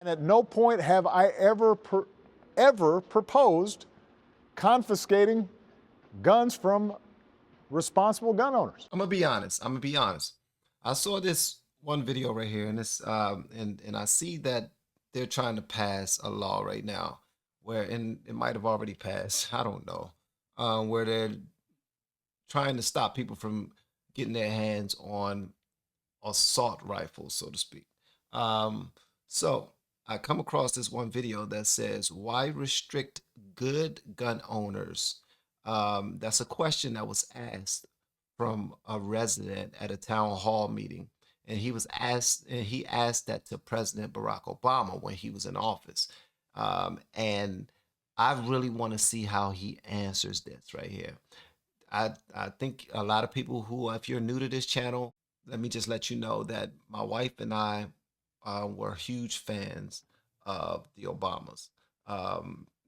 And at no point have I ever proposed confiscating guns from responsible gun owners. I'm gonna be honest. I saw this one video right here, and and I see that they're trying to pass a law right now, and it might have already passed. I don't know, where they're trying to stop people from getting their hands on assault rifles, so to speak. So I come across this one video that says, "Why restrict good gun owners?" That's a question that was asked from a resident at a town hall meeting, and he asked that to President Barack Obama when he was in office. And I really want to see how he answers this right here. I think a lot of people who, if you're new to this channel, let me just let you know that my wife and I were huge fans of the Obamas,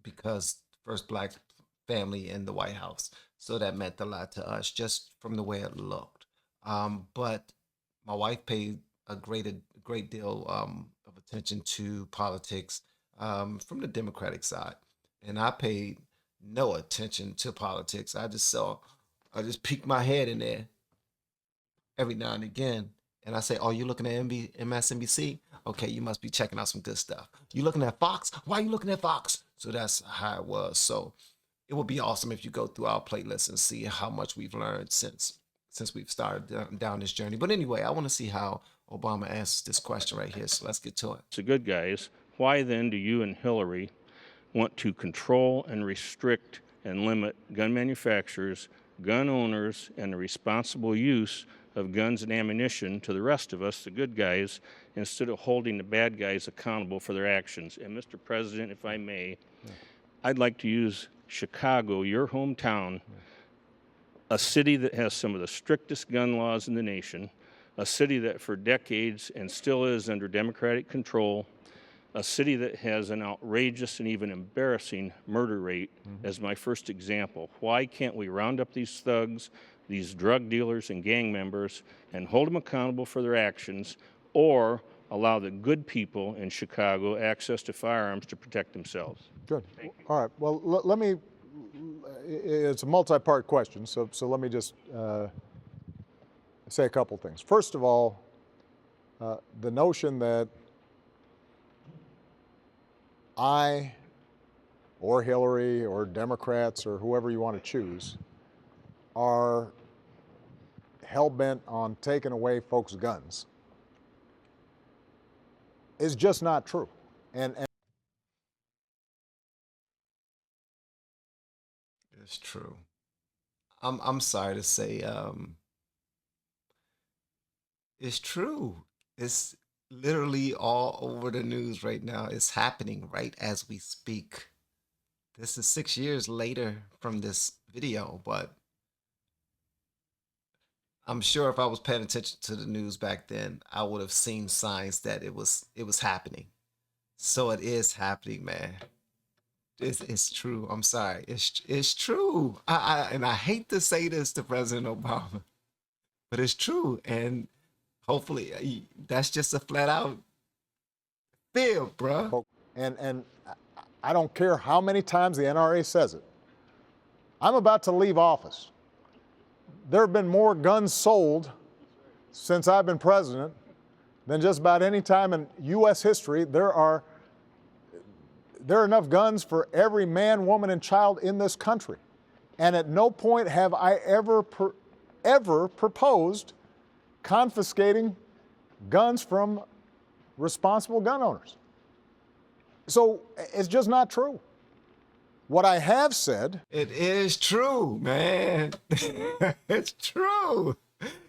because first black family in the White House. So that meant a lot to us just from the way it looked. But my wife paid a great deal of attention to politics from the Democratic side. And I paid no attention to politics. I just peek my head in there every now and again. And I say, "Oh, you looking at MSNBC? Okay, you must be checking out some good stuff. You looking at Fox? Why are you looking at Fox?" So that's how it was. So it would be awesome if you go through our playlist and see how much we've learned since we've started down this journey. But anyway, I want to see how Obama answers this question right here. So let's get to it. So good guys, why then do you and Hillary want to control and restrict and limit gun manufacturers, gun owners, and the responsible use of guns and ammunition to the rest of us, the good guys, instead of holding the bad guys accountable for their actions? And Mr. President, if I may, I'd like to use Chicago, your hometown, a city that has some of the strictest gun laws in the nation, a city that for decades and still is under Democratic control, a city that has an outrageous and even embarrassing murder rate as my first example. Why can't we round up these thugs, these drug dealers and gang members, and hold them accountable for their actions, or allow the good people in Chicago access to firearms to protect themselves? Good. All right. Well, let me, it's a multi-part question, so let me just say a couple things. First of all, the notion that I or Hillary or Democrats or whoever you want to choose are hell-bent on taking away folks' guns is just not true. And It's true. I'm sorry to say, it's true. It's literally all over the news right now. It's happening right as we speak. This is 6 years later from this video, but I'm sure if I was paying attention to the news back then, I would have seen signs that it was happening. So it is happening, man. It's true. I'm sorry. It's true. And I hate to say this to President Obama, but it's true. And hopefully that's just a flat out fib, bro. And I don't care how many times the NRA says it. I'm about to leave office. There have been more guns sold since I've been president than just about any time in U.S. history. There are enough guns for every man, woman, and child in this country. And at no point have I ever proposed confiscating guns from responsible gun owners. So it's just not true. What I have said... It is true, man. It's true.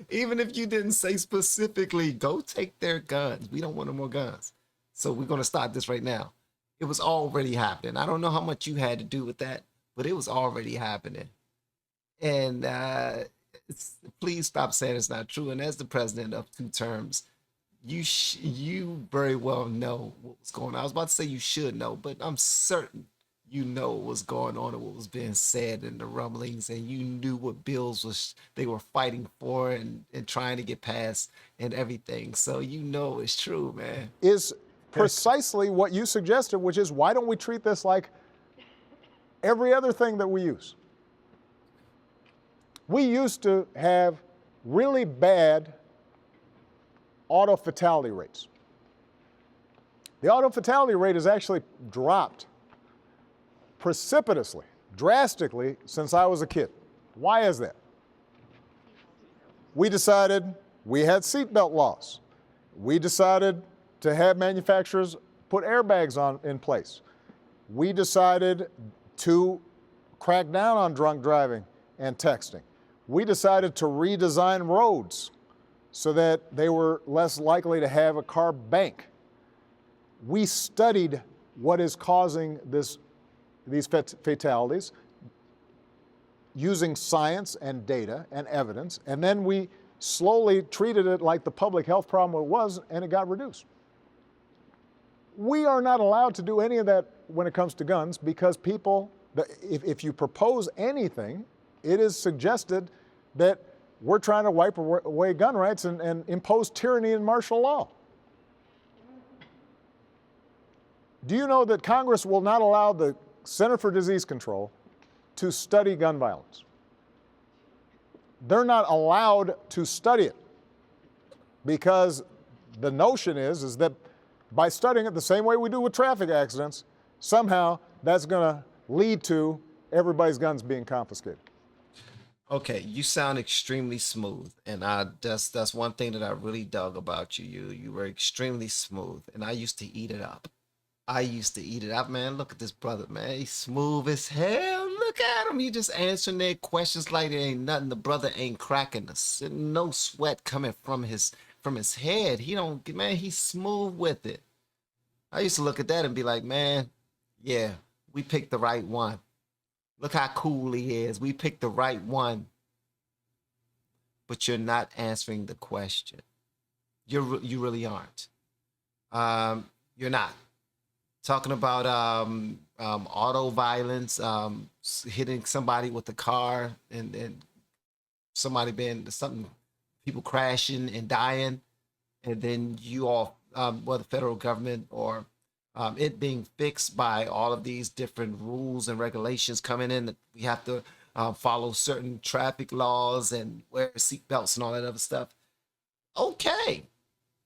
Even if you didn't say specifically, go take their guns. We don't want no more guns. So we're going to stop this right now. It was already happening. I don't know how much you had to do with that, but it was already happening. And please stop saying it's not true. And as the president of 2 terms, you very well know what was going on. I was about to say you should know, but I'm certain you know what was going on and what was being said in the rumblings, and you knew what bills they were fighting for and trying to get passed and everything. So you know it's true, man. Is precisely what you suggested, which is why don't we treat this like every other thing that we use? We used to have really bad auto fatality rates. The auto fatality rate has actually dropped precipitously, drastically since I was a kid. Why is that? We decided we had seatbelt laws. We decided to have manufacturers put airbags in place. We decided to crack down on drunk driving and texting. We decided to redesign roads so that they were less likely to have a car bank. We studied what is causing these fatalities using science and data and evidence, and then we slowly treated it like the public health problem it was, and it got reduced. We are not allowed to do any of that when it comes to guns because people, if you propose anything, it is suggested that we're trying to wipe away gun rights and impose tyranny and martial law. Do you know that Congress will not allow the Center for Disease Control to study gun violence? They're not allowed to study it because the notion is that by studying it the same way we do with traffic accidents, somehow that's going to lead to everybody's guns being confiscated. Okay, you sound extremely smooth, and that's one thing that I really dug about you. You were extremely smooth, and I used to eat it up. Man. Look at this brother, man. He's smooth as hell. Look at him. He just answering their questions like there ain't nothing. The brother ain't cracking us. No sweat coming from his head. He's smooth with it. I used to look at that and be like, man, yeah, we picked the right one. Look how cool he is. We picked the right one. But you're not answering the question. You really aren't. You're not. Talking about auto violence, hitting somebody with a car and people crashing and dying, and then you all, the federal government or it being fixed by all of these different rules and regulations coming in that we have to follow certain traffic laws and wear seatbelts and all that other stuff. Okay.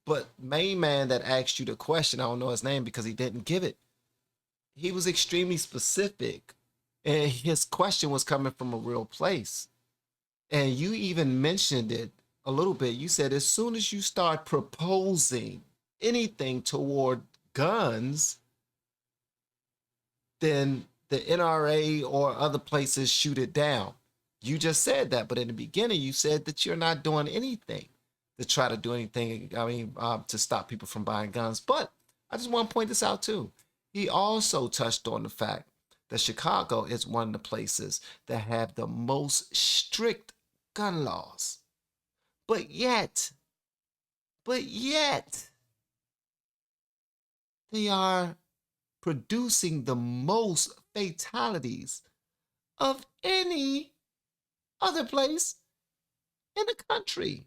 But main man that asked you the question, I don't know his name because he didn't give it. He was extremely specific, and his question was coming from a real place. And you even mentioned it a little bit. You said as soon as you start proposing anything toward guns, then the NRA or other places shoot it down. You just said that, but in the beginning you said that you're not doing anything to try to do anything, to stop people from buying guns. But I just want to point this out too. He also touched on the fact that Chicago is one of the places that have the most strict gun laws. But yet, they are producing the most fatalities of any other place in the country.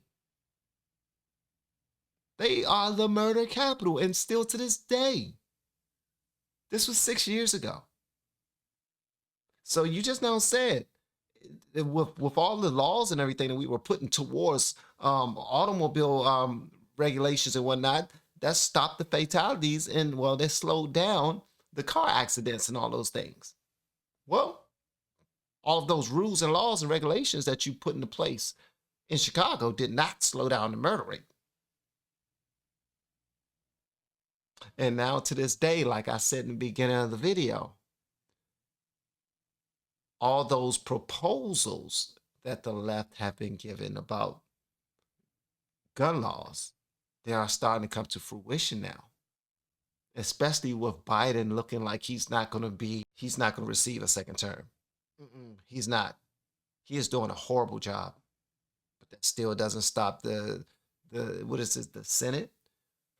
They are the murder capital, and still to this day. This was 6 years ago. So you just now said, with all the laws and everything that we were putting towards automobile regulations and whatnot, that stopped the fatalities and, well, they slowed down the car accidents and all those things. Well, all of those rules and laws and regulations that you put into place in Chicago did not slow down the murder rate. And now to this day, like I said in the beginning of the video, all those proposals that the left have been given about gun laws, they are starting to come to fruition now. Especially with Biden looking like he's not going to receive a second term. He's not. He is doing a horrible job. But that still doesn't stop the Senate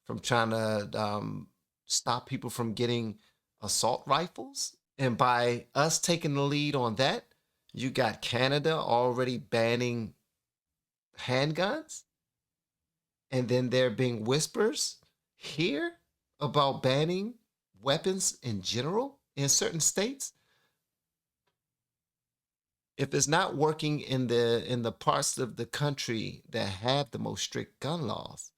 from trying to stop people from getting assault rifles. And by us taking the lead on that, you got Canada already banning handguns. And then there being whispers here about banning weapons in general in certain states, if it's not working in the parts of the country that have the most strict gun laws,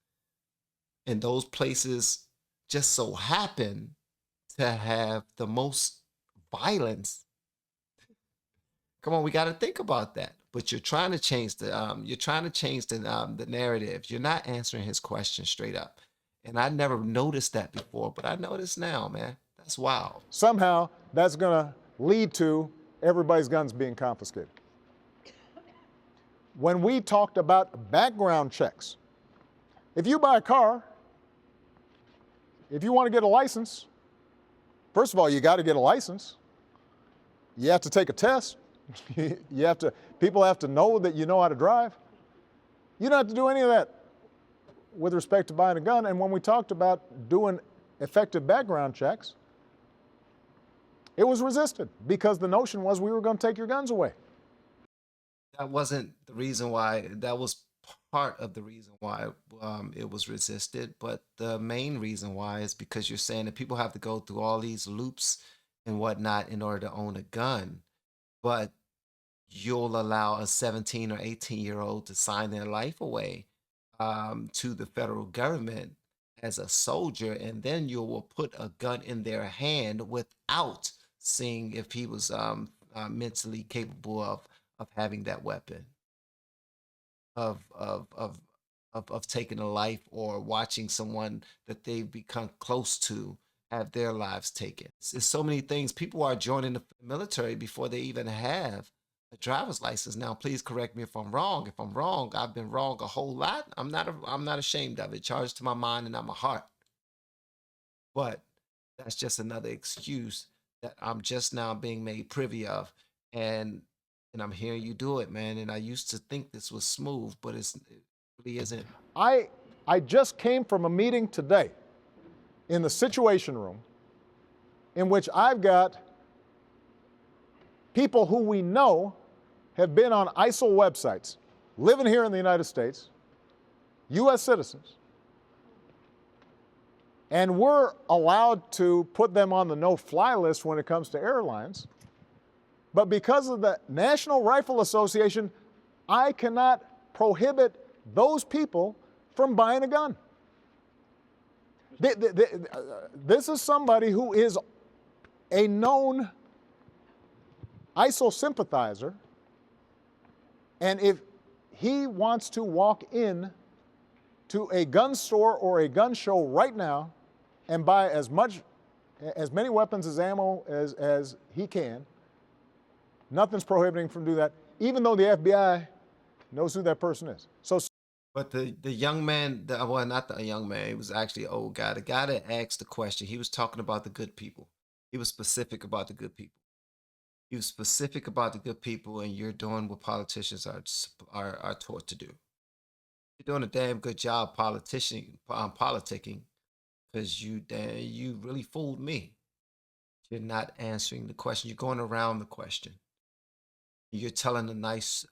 and those places just so happen to have the most violence, come on, we got to think about that. But you're trying to change the narrative. You're not answering his question straight up. And I never noticed that before, but I notice now, man. That's wild. Somehow that's going to lead to everybody's guns being confiscated. When we talked about background checks, if you buy a car, if you want to get a license, first of all, you got to get a license. You have to take a test. People have to know that you know how to drive. You don't have to do any of that with respect to buying a gun. And when we talked about doing effective background checks, it was resisted because the notion was we were going to take your guns away. That wasn't the reason why. That was part of the reason why it was resisted. But the main reason why is because you're saying that people have to go through all these loops and whatnot in order to own a gun. But you'll allow a 17 or 18-year-old to sign their life away to the federal government as a soldier, and then you will put a gun in their hand without seeing if he was mentally capable of having that weapon, of taking a life, or watching someone that they've become close to have their lives taken. It's so many things. People are joining the military before they even have a driver's license. Now, please correct me if I'm wrong. If I'm wrong, I've been wrong a whole lot. I'm not ashamed of it. Charged to my mind and not my heart. But that's just another excuse that I'm just now being made privy of, and I'm hearing you do it, man. And I used to think this was smooth, but it really isn't. I just came from a meeting today in the Situation Room in which I've got people who we know have been on ISIL websites, living here in the United States, U.S. citizens, and we're allowed to put them on the no-fly list when it comes to airlines. But because of the National Rifle Association, I cannot prohibit those people from buying a gun. This is somebody who is a known ISIL sympathizer, and if he wants to walk in to a gun store or a gun show right now and buy as many weapons as ammo as he can, nothing's prohibiting him from doing that, even though the FBI knows who that person is. But the young man, well, not the young man, he was actually an old guy. The guy that asked the question, he was talking about the good people. He was specific about the good people. He was specific about the good people, and you're doing what politicians are taught to do. You're doing a damn good job politicking, because you really fooled me. You're not answering the question. You're going around the question. You're telling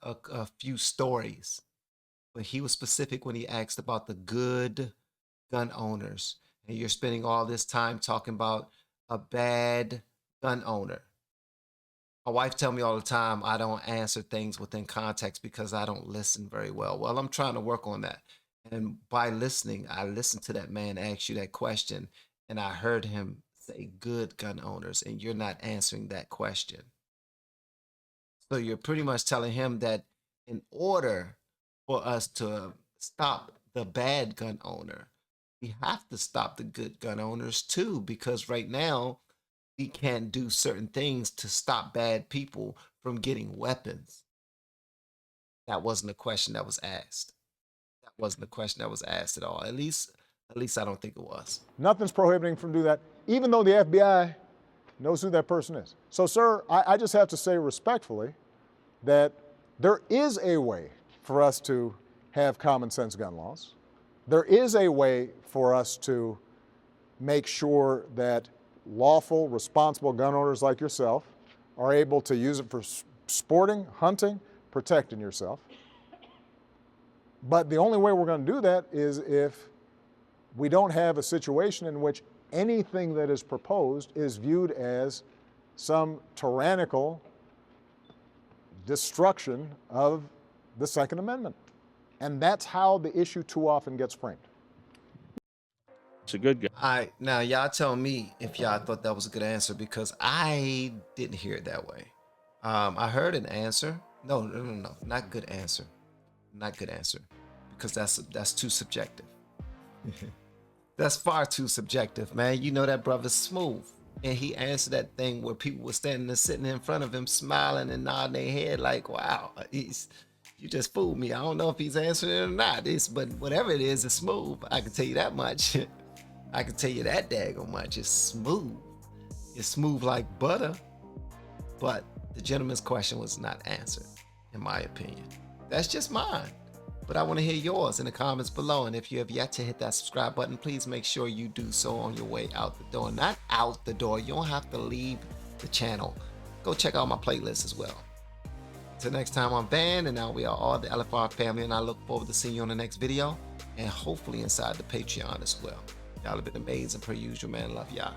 a few stories. But he was specific when he asked about the good gun owners. And you're spending all this time talking about a bad gun owner. My wife tells me all the time I don't answer things within context because I don't listen very well. Well, I'm trying to work on that. And by listening, I listened to that man ask you that question, and I heard him say good gun owners, and you're not answering that question. So you're pretty much telling him that in order for us to stop the bad gun owner, we have to stop the good gun owners too, because right now we can't do certain things to stop bad people from getting weapons. That wasn't a question that was asked. That wasn't a question that was asked at all. At least I don't think it was. Nothing's prohibiting him from doing that, even though the FBI knows who that person is. So, sir, I just have to say respectfully that there is a way for us to have common sense gun laws. There is a way for us to make sure that lawful, responsible gun owners like yourself are able to use it for sporting, hunting, protecting yourself. But the only way we're going to do that is if we don't have a situation in which anything that is proposed is viewed as some tyrannical destruction of the Second Amendment. And that's how the issue too often gets framed. It's a good guy. All right, now y'all tell me if y'all thought that was a good answer, because I didn't hear it that way. I heard an answer. No, not good answer. Not good answer, because that's too subjective. That's far too subjective, man. You know that brother's smooth, and he answered that thing where people were standing and sitting in front of him, smiling and nodding their head like, "Wow, you just fooled me." I don't know if he's answering it or not. But whatever it is, it's smooth. I can tell you that much. I can tell you that daggone much. It's smooth. It's smooth like butter. But the gentleman's question was not answered, in my opinion. That's just mine. But I want to hear yours in the comments below. And if you have yet to hit that subscribe button, please make sure you do so on your way out the door. Not out the door. You don't have to leave the channel. Go check out my playlist as well. Until next time, I'm Van, and now we are all the LFR family, and I look forward to seeing you on the next video, and hopefully inside the Patreon as well. Y'all have been amazing per usual, man. Love y'all.